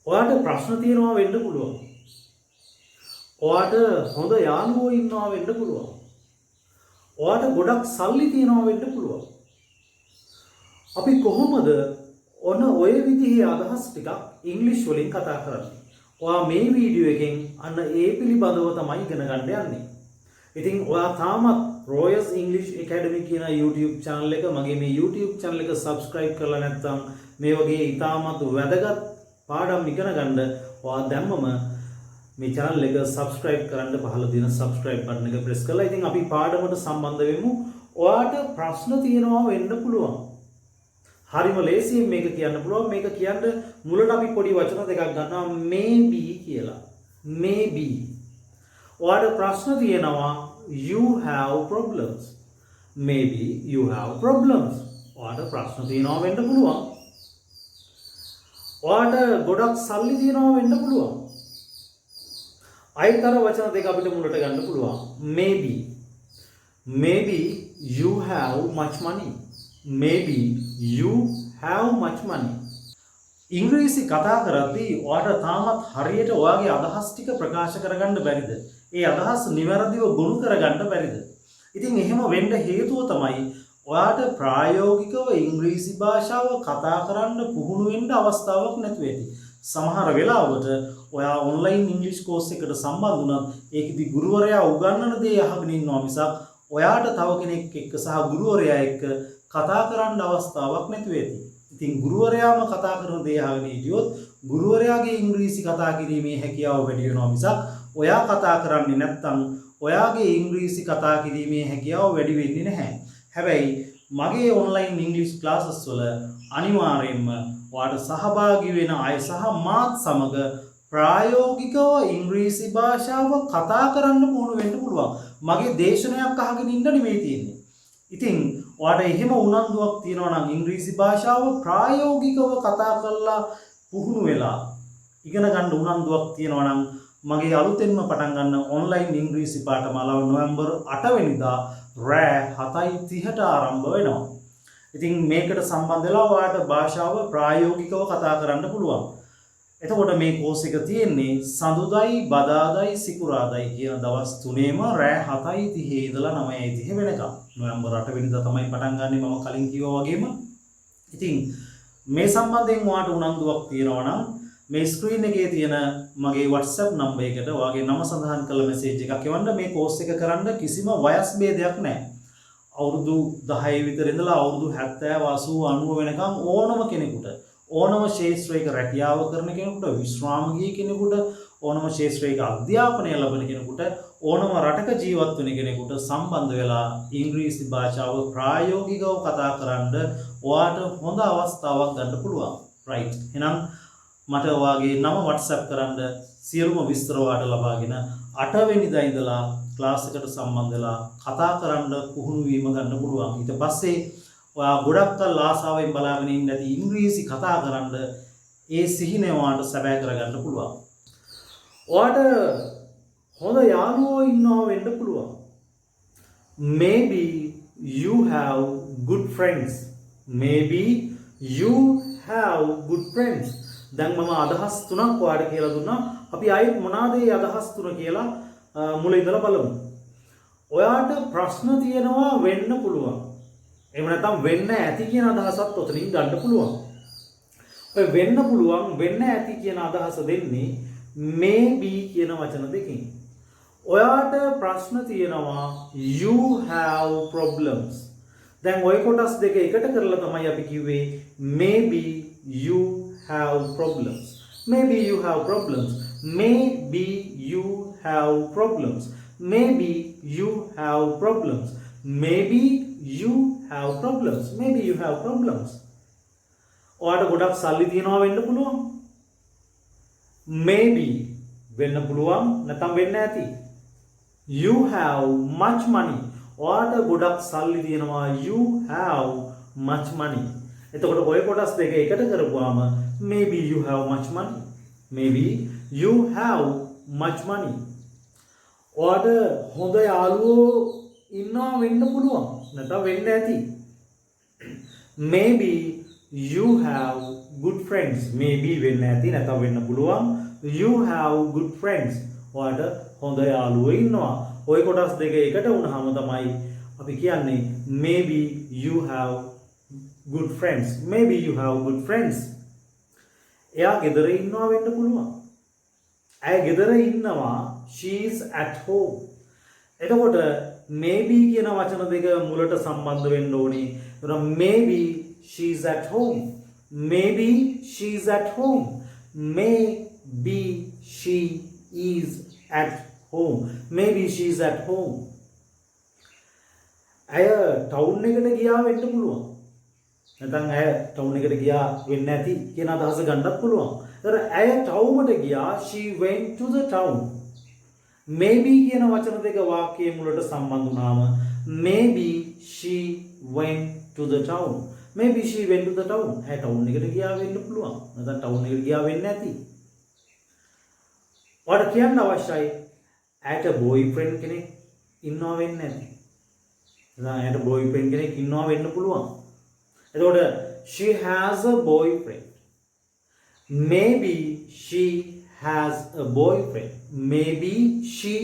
ඔයාට ප්‍රශ්න තියෙනවා වෙන්න පුළුවන්. ඔයාට හොඳ යාළුවෝ ඉන්නවා වෙන්න පුළුවන්. ඔයාට ගොඩක් සල්ලි තියෙනවා වෙන්න පුළුවන්. අපි කොහොමද ඔන්න ඔය විදිහේ අදහස් ටිකක් ඉංග්‍රීසි වලින් කතා කරන්නේ? ඔයා මේ වීඩියෝ එකෙන් අන්න ඒ පිළිබඳව තමයි ඉගෙන ගන්න යන්නේ. ඉතින් ඔයා තාමත් Royas English Academy කියන YouTube channel එක මගේ මේ YouTube channel එක subscribe කරලා නැත්නම් මේ වගේ ඉතාමත් වැදගත් පාඩම් ඉගෙන ගන්න ඔයා දැම්මම මේ channel එක subscribe කරන්න පහළ තියෙන subscribe button එක press කරලා ඉතින් අපි පාඩමට සම්බන්ධ වෙමු. ඔයාට ප්‍රශ්න තියෙනවා වෙන්න පුළුවන්. හරිම ලේසියෙන් මේක කියන්න පුළුවන්. මේක කියන්න මුලට අපි පොඩි වචන දෙකක් ගන්නවා maybe කියලා. maybe. ඔයාට ප්‍රශ්න තියෙනවා you have problems. maybe you have problems. ඔයාට ප්‍රශ්න තියෙනවා වෙන්න පුළුවන්. ඔයාට ගොඩක් සල්ලි තියෙනවා වෙන්න පුළුවන්. අයිතර වචන දෙක අපිට මුලට ගන්න පුළුවන්. maybe. maybe you have much money. maybe you have much money. ඉංග්‍රීසි කතා කරද්දී ඔයාට තාමත් හරියට ඔයාගේ අදහස් ටික ප්‍රකාශ කරගන්න බැරිද? ඒ අදහස් නිවැරදිව ගොනු කරගන්න බැරිද? ඉතින් එහෙම වෙන්න හේතුව තමයි ඔයාට ප්‍රායෝගිකව ඉංග්‍රීසි භාෂාව කතා කරන්න පුහුණු වෙන්න අවස්ථාවක් නැතුව ඇති. සමහර වෙලාවට ඔයා ඔන්ලයින් ඉංග්‍රීසි කෝස් එකකට සම්බන්ධ වුණත් ඒකෙදි ගුරුවරයා උගන්වන දේ අහගෙන ඉන්නවා මිසක් ඔයාට තව කෙනෙක් එක්ක සහ ගුරුවරයා එක්ක කතා කරන්න අවස්ථාවක් නැතුව ඇති. ඉතින් ගුරුවරයාම කතා කරන දේ අහගෙන හිටියොත් ගුරුවරයාගේ ඉංග්‍රීසි කතා කිරීමේ හැකියාව වැඩි වෙනවා මිසක් ඔයා කතා කරන්නේ නැත්නම් ඔයාගේ ඉංග්‍රීසි කතා කිරීමේ හැකියාව වැඩි වෙන්නේ නැහැ. හැබැයි මගේ ඔන්ලයින් ඉංග්‍රීසි ක්ලාසස් වල අනිවාර්යයෙන්ම ඔයාට සහභාගී වෙන අය සහ මාත් සමග ප්‍රායෝගිකව ඉංග්‍රීසි භාෂාව කතා කරන්න පුහුණු වෙන්න පුළුවන්. මගේ දේශනයක් අහගෙන ඉන්න නෙමෙයි තියෙන්නේ. ඉතින් ඔයාට එහෙම උනන්දුවක් තියෙනවා නම් ඉංග්‍රීසි භාෂාව ප්‍රායෝගිකව කතා කරලා පුහුණු වෙලා ඉගෙන ගන්න උනන්දුවක් තියෙනවා නම් මගේ අලුතෙන්ම පටන් ගන්න ඔන්ලයින් ඉංග්‍රීසි පාඨමාලාව නොවැම්බර් 8 වෙනිදා රෑ 7:30ට ආරම්භ වෙනවා. ඉතින් මේකට සම්බන්ධ වෙලා ඔයාට භාෂාව ප්‍රායෝගිකව කතා කරන්න පුළුවන්. එතකොට මේ කෝස් එක තියෙන්නේ සඳුදායි බදාදායි සිකුරාදායි කියන දවස් තුනේම රෑ 7:30 ඉඳලා 9:30 වෙනකම්. නොවැම්බර් 8 වෙනිදා තමයි පටන් ගන්නෙ මම කලින් කිව්වා වගේම. ඉතින් මේ සම්බන්ධයෙන් ඔයාට උනන්දුවක් තියෙනවා නම් මේ ස්ක්‍රීන් එකේ තියෙන මගේ WhatsApp නම්බර් එකට ඔයාගේ නම සඳහන් කරලා මැසේජ් එකක් එවන්න. මේ කෝස් එක කරන්න කිසිම වයස් භේදයක් නැහැ. අවුරුදු 10 විතර ඉඳලා අවුරුදු 70 80 90 වෙනකම් ඕනම කෙනෙකුට ඕනම ශාස්ත්‍රීය රැකියාව කරන කෙනෙකුට විශ්‍රාම ගිය කෙනෙකුට ඕනම ශාස්ත්‍රීය අධ්‍යාපනය ලබන කෙනෙකුට ඕනම රටක ජීවත් වෙන කෙනෙකුට සම්බන්ධ වෙලා ඉංග්‍රීසි භාෂාව ප්‍රායෝගිකව කතා කරන්න ඔයාට හොඳ අවස්ථාවක් ගන්න පුළුවන්. right. එහෙනම් මට ඔයාගේ නම WhatsApp කරන්න සියලුම විස්තර ඔයාට ලබාගෙන 8 වෙනිදා ඉඳලා ක්ලාස් එකට සම්බන්ධ වෙලා කතා කරන්න පුහුණු වීම ගන්න පුළුවන්. ඊට පස්සේ ඔයා ගොඩක් කල් ආසාවෙන් බලාගෙන ඉන්න ඇති ඉංග්‍රීසි කතා කරන්න ඒ සිහිනය ඔයාට සැබෑ කරගන්න පුළුවන්. ඔයාට හොඳ යාළුවෝ ඉන්නවා වෙන්න පුළුවන්. Maybe you have good friends. Maybe you have good friends. දැන් මම අදහස් තුනක් ඔයාලට කියලා දුන්නා. අපි ආයෙත් මොනවාද මේ අදහස් තුන කියලා මුල ඉඳලා බලමු. ඔයාට ප්‍රශ්න තියෙනවා වෙන්න පුළුවන්. එහෙම නැත්නම් වෙන්න ඇති කියන අදහසත් ඔතනින් ගන්න පුළුවන්. ඔය වෙන්න පුළුවන් වෙන්න ඇති කියන අදහස දෙන්නේ maybe කියන වචන දෙකකින්. ඔයාට ප්‍රශ්න තියෙනවා you have problems. දැන් ওই කොටස් දෙක එකට කරලා තමයි අපි කිව්වේ maybe you have problems. Maybe you have problems. Maybe you have problems. Maybe you have problems. Maybe you have problems. Maybe you have problems. ඔයාට ගොඩක් සල්ලි තියනවා වෙන්න පුළුවන්. Maybe වෙන්න පුළුවන් නැත්නම් වෙන්න ඇති. You have much money. ඔයාට ගොඩක් සල්ලි තියනවා. You have much money. එතකොට ඔය කොටස් දෙක එකට කරපුවාම maybe you have much money. Maybe you have much money. ඔයාට හොඳ යාළුවෝ ඉන්නවා වෙන්න පුළුවන්. නැත්නම් වෙන්න ඇති. Maybe you have good friends. maybe වෙන්න ඇති නැත්නම් වෙන්න පුළුවන්. you have good friends. ඔයාලට හොඳ යාළුවෝ ඉන්නවා. ওই කොටස් දෙක එකට වුණාම තමයි අපි කියන්නේ maybe you have good friends. maybe you have good friends. එයා ගෙදර ඉන්නවා වෙන්න පුළුවන්. ඇය ගෙදර ඉන්නවා. she is at home. එතකොට maybe කියන වචන දෙක මුලට සම්බන්ධ වෙන්න ඕනේ. එතකොට maybe she is at home. maybe she is at home. maybe she is at home. maybe she is at home. ඇය ටවුන් එකට ගියා වෙන්න පුළුවන්. නැත්නම් ඇය ටවුන් එකට ගියා වෙන්න ඇති කියන අදහස ගන්නත් පුළුවන්. ඒතර ඇය ටවුමට ගියා. she went to the town. maybe කියන වචන දෙක වාක්‍යයේ මුලට සම්බන්ධ වුණාම maybe she went to the town. maybe she went to the town. ඇය ටවුන් එකට ගියා වෙන්න පුළුවන්. නැත්නම් ටවුන් එකට ගියා වෙන්න ඇති. ඔයාලට කියන්න අවශ්‍යයි ඇයට බොයිෆ්‍රෙන්ඩ් කෙනෙක් ඉන්නවා වෙන්න ඇති. නැත්නම් ඇයට බොයිෆ්‍රෙන්ඩ් කෙනෙක් ඉන්නවා වෙන්න පුළුවන්. එතකොට she has a boyfriend. maybe she has a boyfriend. maybe she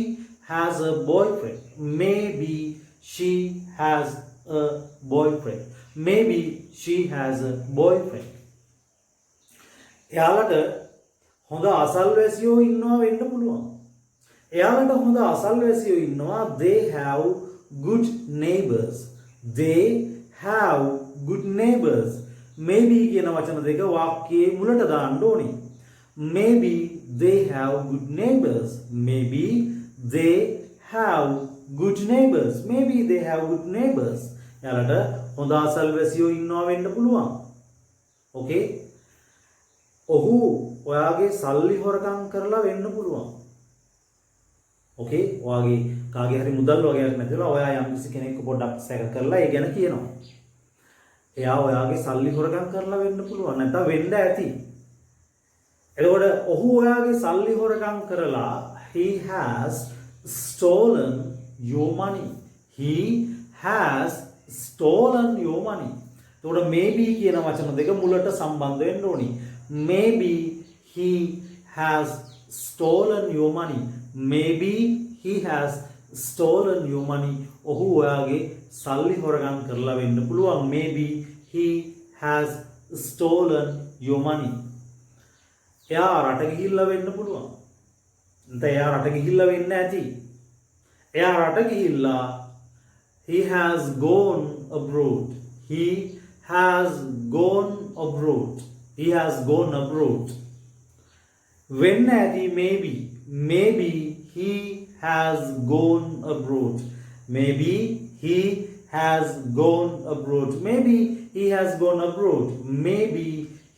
has a boyfriend. maybe she has a boyfriend. maybe she has a boyfriend. එයාලට හොඳ අසල්වැසියෝ ඉන්නවා වෙන්න පුළුවන්. එයාලට හොඳ අසල්වැසියෝ ඉන්නවා. they have good neighbors. they have good neighbors. maybe කියන වචන දෙක වාක්‍යයේ මුලට දාන්න ඕනේ. maybe they have good neighbors. maybe they have good neighbors. maybe they have good neighbors. එයාලට හොඳ අසල්වැසියෝ ඉන්නවා වෙන්න පුළුවන්. okay. ඔහු ඔයාගේ සල්ලි හොරකම් කරලා වෙන්න පුළුවන්. okay. ඔයාගේ කාගේ හරි මුදල් වගේක් නැතිලා ඔයා යම් කිසි කෙනෙක්ව පොඩ්ඩක් සැක කරලා ඒ ගැන කියනවා. එයා ඔයාගේ සල්ලි හොරකම් කරලා වෙන්න පුළුවන්. නැත්නම් වෙන්න ඇති. එතකොට ඔහු ඔයාගේ සල්ලි හොරකම් කරලා he has stolen your money. he has stolen your money. එතකොට maybe කියන වචන දෙක මුලට සම්බන්ධ වෙන්න ඕනි. maybe he has stolen your money. maybe he has stolen your money. ඔහු ඔයාගේ සල්ලි හොරගම් කරලා වෙන්න පුළුවන්. maybe he has stolen your money. එයා රට ගිහිල්ලා වෙන්න පුළුවන්. නැත්නම් එයා රට ගිහිල්ලා වෙන්න ඇති. එයා රට ගිහිල්ලා he has gone abroad. he has gone abroad. he has gone abroad. වෙන්න ඇති maybe. maybe he has gone abroad. maybe he has gone abroad. maybe he has gone abroad. maybe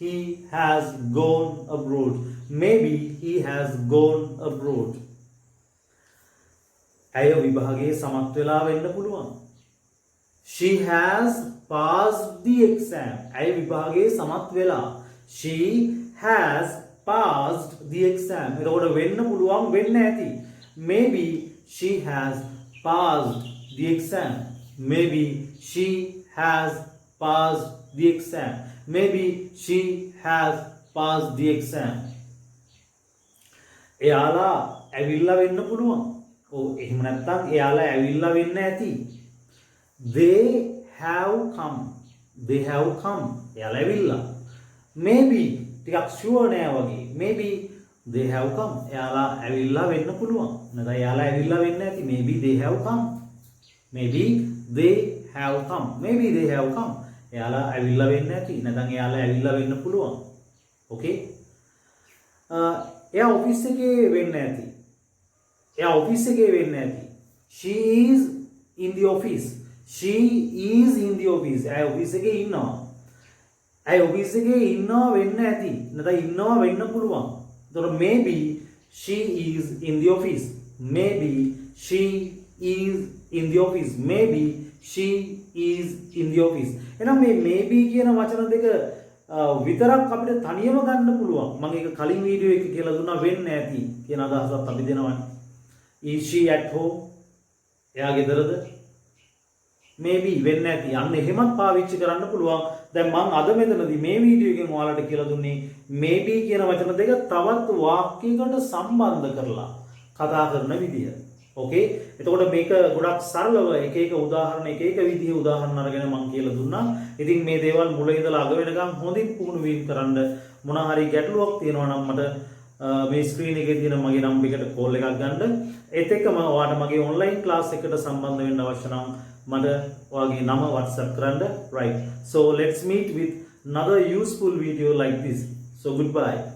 he has gone abroad. maybe he has gone abroad. ඇය විභාගයේ සමත් වෙලා වෙන්න පුළුවන්. she has passed the exam. ඇය විභාගයේ සමත් වෙලා. she has passed the exam. එතකොට වෙන්න පුළුවන් වෙන්න ඇති. maybe she has passed the exam. maybe she has passed the exam. maybe she has passed the exam. එයාලා ඇවිල්ලා වෙන්න පුළුවන්. ඔව් එහෙම නැත්නම් එයාලා ඇවිල්ලා වෙන්න ඇති. they have come. they have come. එයාලා ඇවිල්ලා. maybe ටිකක් sure නෑ වගේ. maybe they have come. එයාලා ඇවිල්ලා වෙන්න පුළුවන්. නැත්නම් එයාලා ඇවිල්ලා වෙන්න ඇති. maybe they have come. maybe they have come. maybe they have come. එයාලා ඇවිල්ලා වෙන්න ඇති. නැත්නම් එයාලා ඇවිල්ලා වෙන්න පුළුවන්. okay. එයා ඔෆිස් එකේ වෙන්න ඇති. එයා ඔෆිස් එකේ වෙන්න ඇති. she is in the office. she is in the office. ඇය ඔෆිස් එකේ ඉන්නවා. ඇය ඔෆිස් එකේ ඉන්නවා වෙන්න ඇති. නැත්නම් ඉන්නවා වෙන්න පුළුවන්. එතකොට maybe she is in the office. maybe she is in the office. maybe she is in the office. එහෙනම් මේ maybe කියන වචන දෙක විතරක් අපිට තනියම ගන්න පුළුවන්. මම ඒක කලින් වීඩියෝ එකේ කියලා දුන්නා වෙන්න ඇති කියන අදහසත් අපි දෙනවනේ. is she at home? එයා ගෙදරද? maybe වෙන්නේ නැති. අන්න එහෙමත් පාවිච්චි කරන්න පුළුවන්. දැන් මම අද මෙතනදී මේ වීඩියෝ එකෙන් ඔයාලට කියලා දුන්නේ maybe කියන වචන දෙක තවත් වාක්‍යයකට සම්බන්ධ කරලා කතා කරන විදිය. ඕකේ? එතකොට මේක ගොඩක් සරලව එක එක උදාහරණ එක එක විදිහේ උදාහරණ අරගෙන මම කියලා දුන්නා. ඉතින් මේ දේවල් මුල ඉඳලා අග වෙනකම් හොඳින් පුහුණු වීම කරන්න මොනවා හරි ගැටලුවක් තියෙනවා නම් මට මේ ස්ක්‍රීන් එකේ තියෙන මගේ නම්බර් එකට කෝල් එකක් ගන්න. ඒත් එක්කම ඔයාලට මගේ ඔන්ලයින් ක්ලාස් එකකට සම්බන්ධ වෙන්න අවශ්‍ය නම් මට ඔයාගේ නම WhatsApp කරන්න. Right. So let's meet with another useful video like this. So goodbye.